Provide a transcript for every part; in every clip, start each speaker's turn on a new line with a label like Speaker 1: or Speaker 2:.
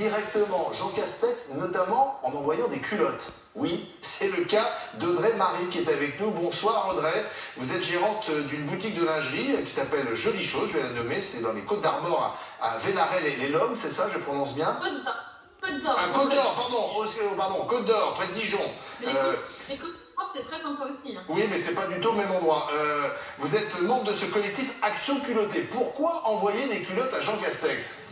Speaker 1: directement Jean Castex, notamment en envoyant des culottes. Oui, c'est le cas d'Audrey Marie qui est avec nous. Bonsoir Audrey, vous êtes gérante d'une boutique de lingerie qui s'appelle Jolie Chose, je vais la nommer, c'est dans les Côtes d'Armor à Vénarel-les-Lômes, c'est ça, je prononce bien?
Speaker 2: Côte d'Or.
Speaker 1: Côte d'Or, pardon, Côte d'Or, près de Dijon.
Speaker 2: Les Côtes d'Or, c'est très sympa aussi.
Speaker 1: Oui, mais c'est pas du tout au même endroit. Vous êtes membre de ce collectif Action Culottée. Pourquoi envoyer des culottes à Jean Castex?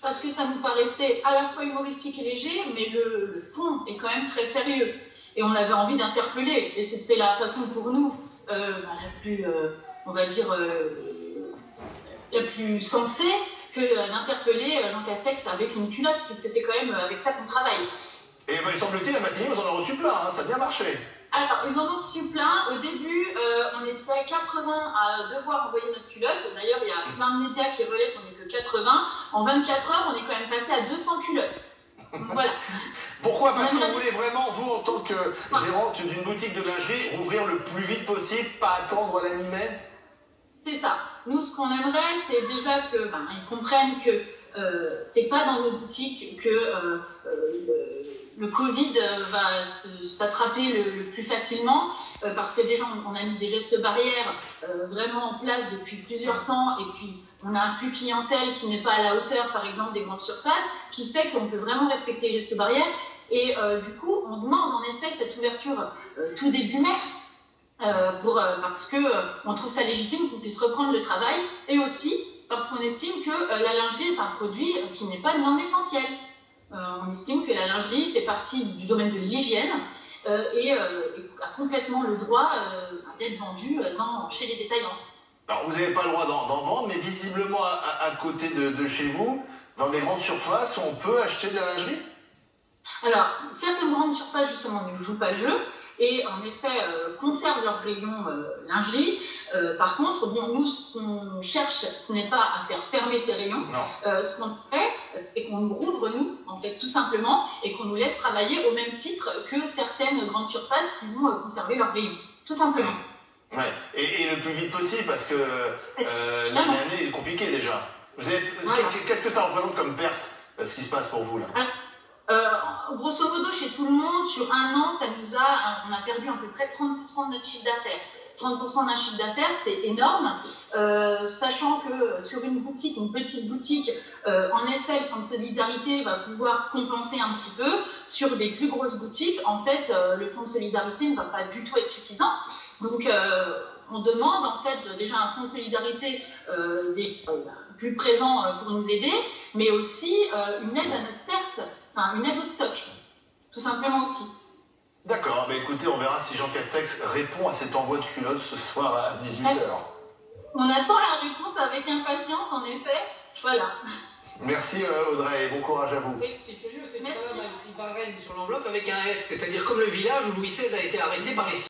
Speaker 2: Parce que ça nous paraissait à la fois humoristique et léger, mais le fond est quand même très sérieux. Et on avait envie d'interpeller. Et c'était la façon pour nous la plus, on va dire, la plus sensée que d'interpeller Jean Castex avec une culotte, puisque c'est quand même avec ça qu'on travaille.
Speaker 1: Et ben, il semble-t-il, la matinée, vous en avez reçu plein, hein, ça a bien marché.
Speaker 2: Alors, ils en ont reçu plein. Au début, on était 80 à devoir envoyer notre culotte. D'ailleurs, il y a plein de médias qui relaient qu'on n'est que 80. En 24 heures, on est quand même passé à 200 culottes. Donc, voilà.
Speaker 1: Pourquoi? Parce que vous voulez vraiment, vous, en tant que gérante d'une boutique de lingerie, rouvrir le plus vite possible, pas attendre à la mi-mai?
Speaker 2: C'est ça. Nous, ce qu'on aimerait, c'est déjà qu'ils comprennent que c'est pas dans nos boutiques que le Covid va s'attraper le plus facilement, parce que déjà on a mis des gestes barrières vraiment en place depuis plusieurs temps, et puis on a un flux clientèle qui n'est pas à la hauteur, par exemple, des grandes surfaces, qui fait qu'on peut vraiment respecter les gestes barrières, et du coup on demande en effet cette ouverture tout début mai, parce qu'on trouve ça légitime qu'on puisse reprendre le travail, et aussi parce qu'on estime que la lingerie est un produit qui n'est pas non essentiel. On estime que la lingerie fait partie du domaine de l'hygiène et a complètement le droit d'être vendue chez les détaillantes.
Speaker 1: Alors, vous n'avez pas le droit d'en vendre, mais visiblement, à côté de chez vous, dans les grandes surfaces, on peut acheter de la lingerie?
Speaker 2: Alors, certaines grandes surfaces, justement, ne jouent pas le jeu et, en effet, conservent leur rayon lingerie. Par contre, nous, ce qu'on cherche, ce n'est pas à faire fermer ces rayons. Ce qu'on fait, c'est qu'on nous rouvre, nous, en fait, tout simplement, et qu'on nous laisse travailler au même titre que certaines grandes surfaces qui vont conserver leur rayon. Tout simplement.
Speaker 1: Ouais. Et le plus vite possible, parce que l'année est compliquée déjà. Qu'est-ce que ça représente comme perte, ce qui se passe pour vous là?
Speaker 2: Grosso modo, chez tout le monde, sur un an, on a perdu à peu près 30% de notre chiffre d'affaires. 30% d'un chiffre d'affaires, c'est énorme, sachant que sur une petite boutique, en effet, le fonds de solidarité va pouvoir compenser un petit peu. Sur des plus grosses boutiques, en fait, le fonds de solidarité ne va pas du tout être suffisant. Donc, on demande en fait déjà un fonds de solidarité plus présent pour nous aider, mais aussi une aide à notre perte, une aide au stock, tout simplement aussi.
Speaker 1: D'accord, bah écoutez, on verra si Jean Castex répond à cet envoi de culottes ce soir à 18h.
Speaker 2: On attend la réponse avec impatience, en effet. Voilà.
Speaker 1: Merci Audrey, et bon courage à vous.
Speaker 3: Ce qui est curieux, c'est que madame a écrit Bahreïn sur l'enveloppe avec un S, c'est-à-dire comme le village où Louis XVI a été arrêté par les